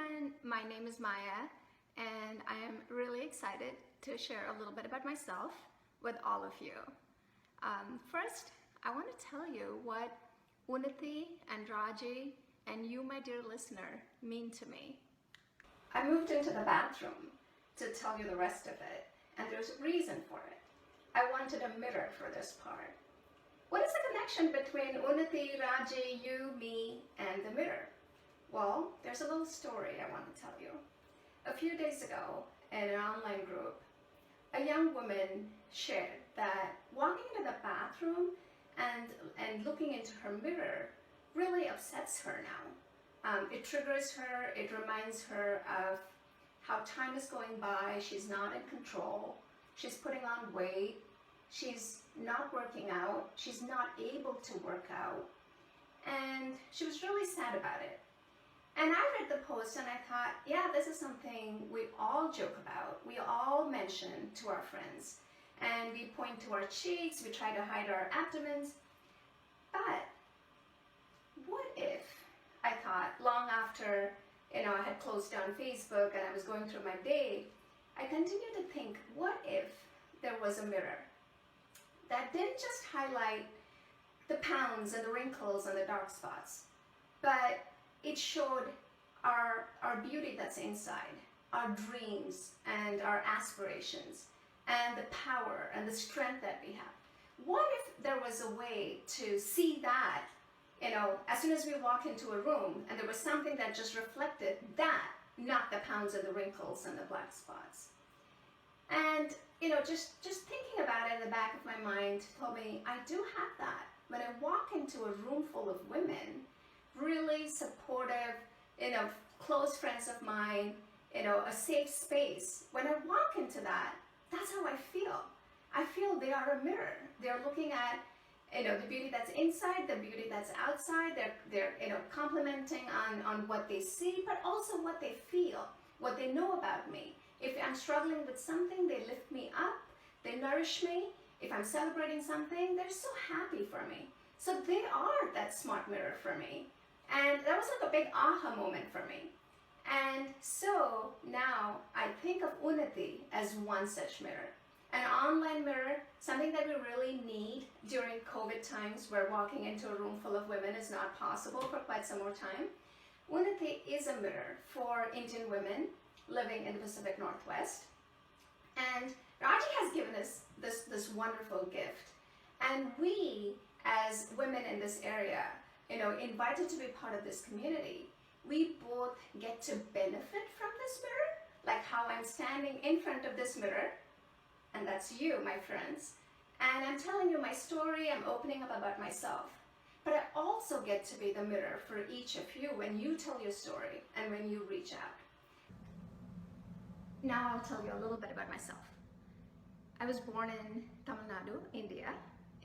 everyone, my name is Maya and I am really excited to share a little bit about myself with all of you. First, I want to tell you what UNNATI, androgy, and you, my dear listener, mean to me. I moved into the bathroom to tell you the rest of it, and there's a reason for it. I wanted a mirror for this part. What is the connection between UNNATI, Raji, you, me, and the mirror? Well, there's a little story I want to tell you. A few days ago, in an online group, a young woman shared that walking into the bathroom and looking into her mirror really upsets her now. It triggers her, it reminds her of how time is going by, she's not in control, she's putting on weight, she's not working out, she's not able to work out, and she was really sad about it. And I read the post and I thought, yeah, this is something we all joke about, we all mention to our friends, and we point to our cheeks, we try to hide our abdomens. But what if, I thought, long after I had closed down Facebook and I was going through my day, I continued to think, what if there was a mirror that didn't just highlight the pounds and the wrinkles and the dark spots, but it showed our beauty that's inside, our dreams and our aspirations, and the power and the strength that we have. What if there was a way to see that, as soon as we walk into a room and there was something that just reflected that, not the pounds and the wrinkles and the black spots? And, just thinking about it in the back of my mind told me I do have that. When I walk into a room full of women, really supportive, close friends of mine, a safe space, when I walk into that, that's how I feel. I feel they are a mirror. They're looking at, the beauty that's inside, the beauty that's outside. They're complimenting on what they see, but also what they feel, what they know about me. If I'm struggling with something, they lift me up, they nourish me. If I'm celebrating something, they're so happy for me. So they are that smart mirror for me. And that was like a big aha moment for me. And so now I think of UNNATI as one such mirror. An online mirror, something that we really need during COVID times where walking into a room full of women is not possible for quite some more time. UNNATI is a mirror for Indian women living in the Pacific Northwest. And Raji has given us this wonderful gift. And we, as women in this area, invited to be part of this community, we both get to benefit from this mirror, like how I'm standing in front of this mirror, and that's you, my friends, and I'm telling you my story, I'm opening up about myself. But I also get to be the mirror for each of you when you tell your story and when you reach out. Now I'll tell you a little bit about myself. I was born in Tamil Nadu, India,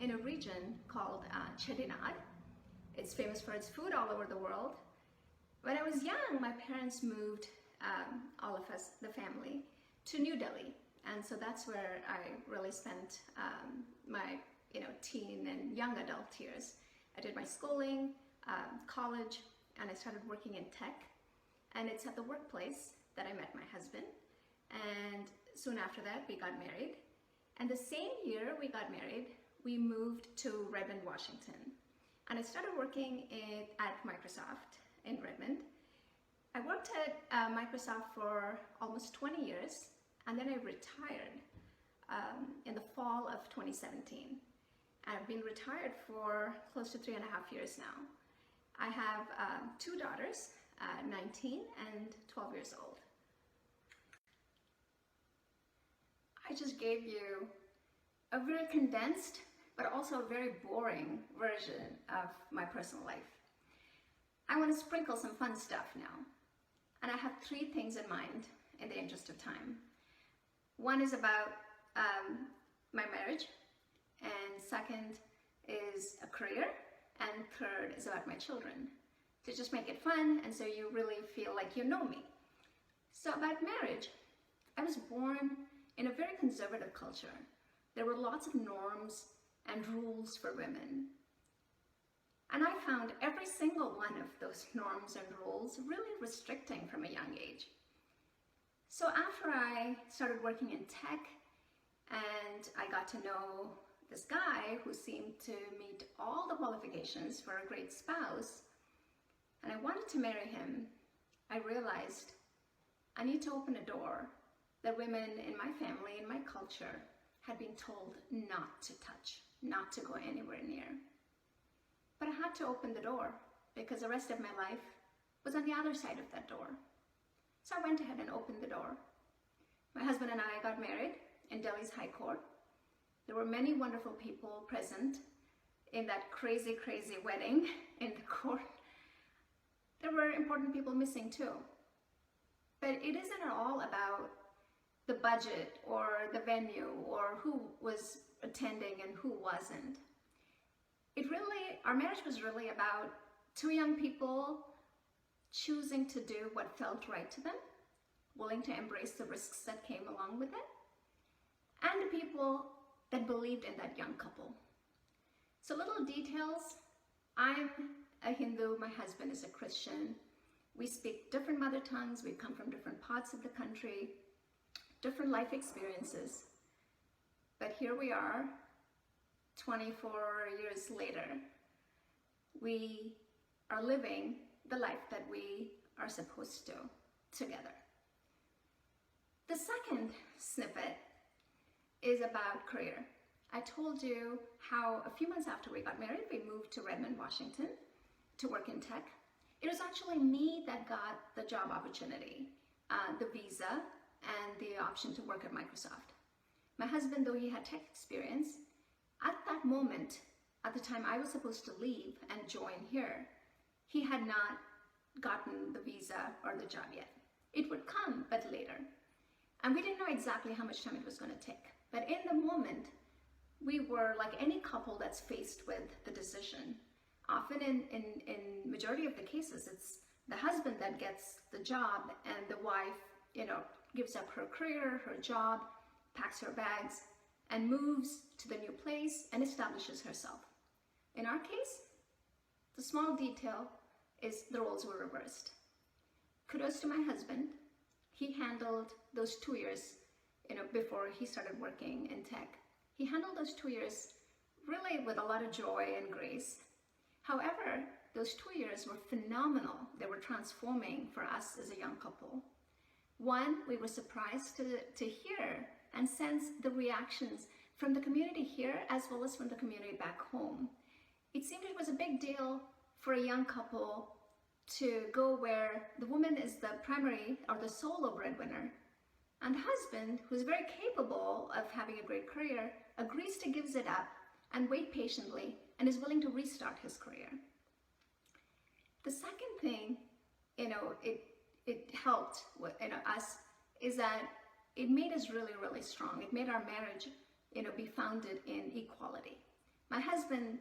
in a region called Chettinad. It's famous for its food all over the world. When I was young, my parents moved, all of us, the family, to New Delhi. And so that's where I really spent my teen and young adult years. I did my schooling, college, and I started working in tech. And it's at the workplace that I met my husband. And soon after that, we got married. And the same year we got married, we moved to Redmond, Washington. And I started working at Microsoft in Redmond. I worked at Microsoft for almost 20 years, and then I retired in the fall of 2017. I've been retired for close to 3.5 years now. I have 2 daughters, 19 and 12 years old. I just gave you a very condensed but also a very boring version of my personal life. I want to sprinkle some fun stuff now. And I have 3 things in mind in the interest of time. One is about my marriage, and second is a career, and third is about my children. To just make it fun and so you really feel like you know me. So about marriage, I was born in a very conservative culture. There were lots of norms and rules for women. And I found every single one of those norms and rules really restricting from a young age. So after I started working in tech and I got to know this guy who seemed to meet all the qualifications for a great spouse, and I wanted to marry him, I realized I need to open a door that women in my family, in my culture, had been told not to touch, not to go anywhere near. But I had to open the door because the rest of my life was on the other side of that door. So I went ahead and opened the door. My husband and I got married in Delhi's High Court. There were many wonderful people present in that crazy, crazy wedding in the court. There were important people missing too. But it isn't at all about the budget or the venue or who was attending and who wasn't. Our marriage was really about two young people choosing to do what felt right to them, willing to embrace the risks that came along with it, and the people that believed in that young couple. So little details. I'm a Hindu, my husband is a Christian. We speak different mother tongues, we come from different parts of the country, different life experiences. But here we are, 24 years later. We are living the life that we are supposed to together. The second snippet is about career. I told you how a few months after we got married, we moved to Redmond, Washington to work in tech. It was actually me that got the job opportunity, the visa, and the option to work at Microsoft. My husband, though he had tech experience, at that moment, at the time I was supposed to leave and join here, he had not gotten the visa or the job yet. It would come, but later. And we didn't know exactly how much time it was going to take. But in the moment, we were like any couple that's faced with the decision. Often in majority of the cases, it's the husband that gets the job and the wife, gives up her career, her job, packs her bags, and moves to the new place and establishes herself. In our case, the small detail is the roles were reversed. Kudos to my husband. He handled those 2 years, before he started working in tech. He handled those 2 years really with a lot of joy and grace. However, those 2 years were phenomenal. They were transforming for us as a young couple. One, we were surprised to hear and sense the reactions from the community here as well as from the community back home. It seemed it was a big deal for a young couple to go where the woman is the primary or the solo breadwinner, and the husband, who's very capable of having a great career, agrees to give it up and wait patiently and is willing to restart his career. The second thing, it helped with, us is that it made us really, really strong. It made our marriage, be founded in equality. My husband,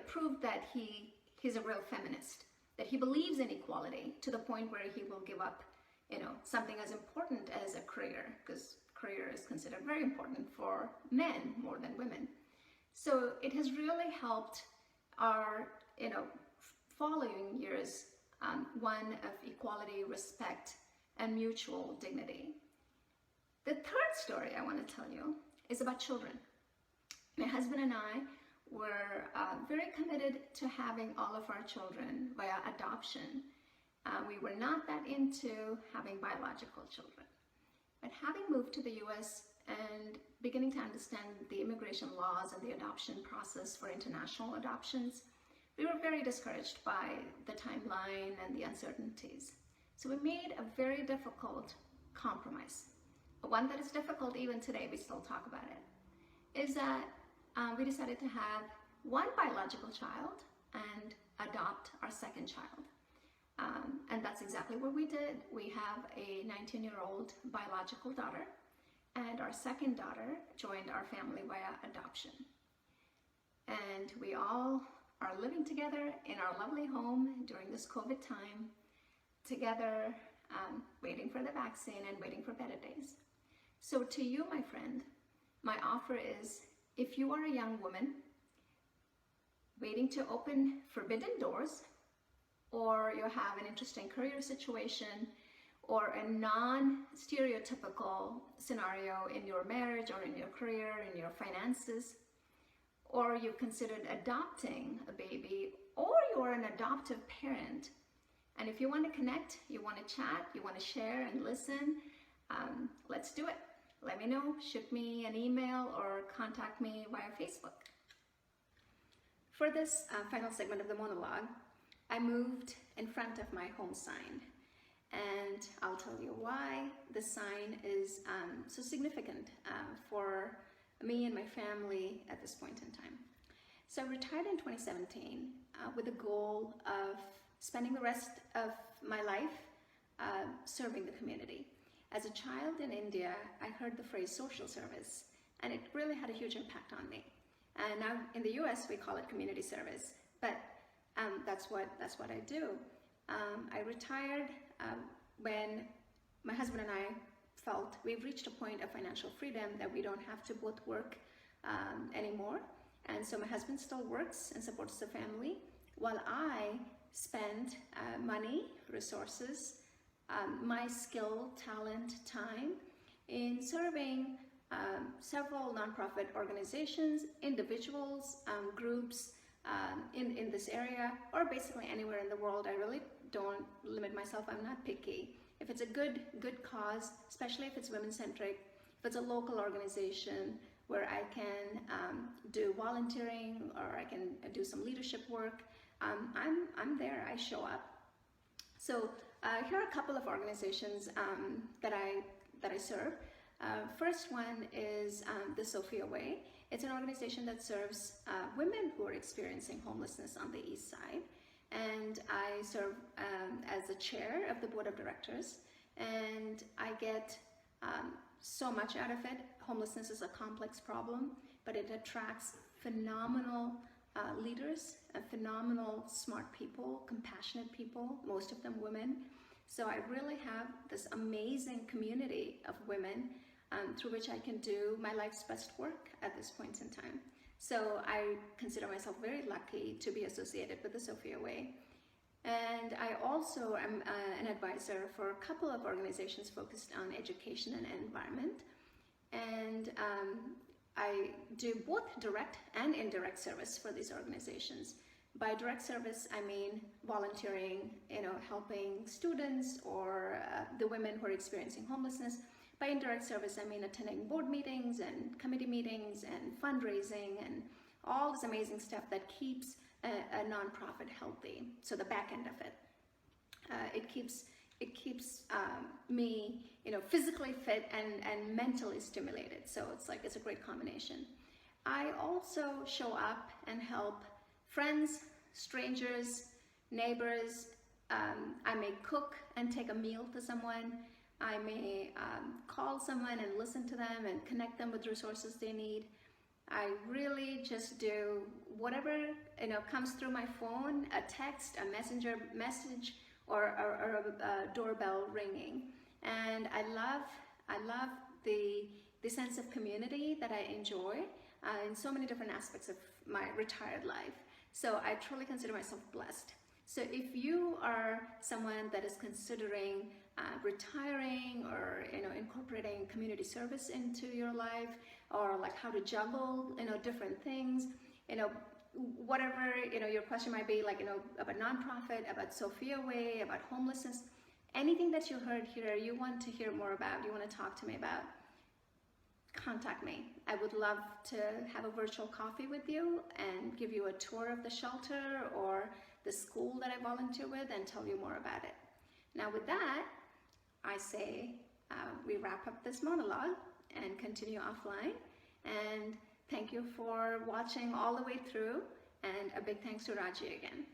proved that he's a real feminist, that he believes in equality to the point where he will give up, something as important as a career, because career is considered very important for men more than women. So it has really helped our, following years, one of equality, respect, and mutual dignity. The third story I want to tell you is about children. My husband and I were very committed to having all of our children via adoption. We were not that into having biological children. But having moved to the US and beginning to understand the immigration laws and the adoption process for international adoptions, we were very discouraged by the timeline and the uncertainties. So we made a very difficult compromise. One that is difficult even today, we still talk about it, is that we decided to have one biological child and adopt our second child. And that's exactly what we did. We have a 19-year-old biological daughter, and our second daughter joined our family via adoption. And we all are living together in our lovely home during this COVID time, together, waiting for the vaccine and waiting for better days. So to you, my friend, my offer is, if you are a young woman, waiting to open forbidden doors, or you have an interesting career situation, or a non-stereotypical scenario in your marriage or in your career, in your finances, or you considered adopting a baby, or you're an adoptive parent. And if you want to connect, you want to chat, you want to share and listen, let's do it. Let me know, shoot me an email or contact me via Facebook. For this final segment of the monologue, I moved in front of my home sign, and I'll tell you why this sign is so significant for me and my family at this point in time. So I retired in 2017 with the goal of spending the rest of my life serving the community. As a child in India, I heard the phrase social service, and it really had a huge impact on me. And now in the US, we call it community service, but that's what I do. I retired when my husband and I felt we've reached a point of financial freedom that we don't have to both work anymore. And so my husband still works and supports the family, while I spend money, resources, my skill, talent, time in serving several nonprofit organizations, individuals, groups in this area, or basically anywhere in the world. I really don't limit myself. I'm not picky. If it's a good cause, especially if it's women-centric, if it's a local organization where I can do volunteering or I can do some leadership work, I'm there. I show up. So here are a couple of organizations that I serve. First one is the Sophia Way. It's an organization that serves women who are experiencing homelessness on the East Side. And I serve as the chair of the board of directors, and I get so much out of it. Homelessness is a complex problem, but it attracts phenomenal leaders and phenomenal smart people, compassionate people, most of them women. So I really have this amazing community of women through which I can do my life's best work at this point in time. So I consider myself very lucky to be associated with the Sophia Way. And I also am an advisor for a couple of organizations focused on education and environment. And I do both direct and indirect service for these organizations. By direct service, I mean volunteering, helping students or the women who are experiencing homelessness. By indirect service, I mean attending board meetings and committee meetings and fundraising and all this amazing stuff that keeps a nonprofit healthy. So the back end of it, it keeps me, physically fit and mentally stimulated. So it's a great combination. I also show up and help friends, strangers, neighbors. I may cook and take a meal to someone. I may call someone and listen to them and connect them with resources they need. I really just do whatever comes through my phone, a text, a messenger message, or a doorbell ringing. And I love the sense of community that I enjoy in so many different aspects of my retired life. So I truly consider myself blessed. So if you are someone that is considering retiring or incorporating community service into your life, or like how to juggle different things, whatever your question might be, like about nonprofit, about Sophia Way, about homelessness, anything that you heard here, you want to hear more about, you want to talk to me about, contact me. I would love to have a virtual coffee with you and give you a tour of the shelter or the school that I volunteer with and tell you more about it. Now with that, I say we wrap up this monologue and continue offline. And thank you for watching all the way through, and a big thanks to Raji again.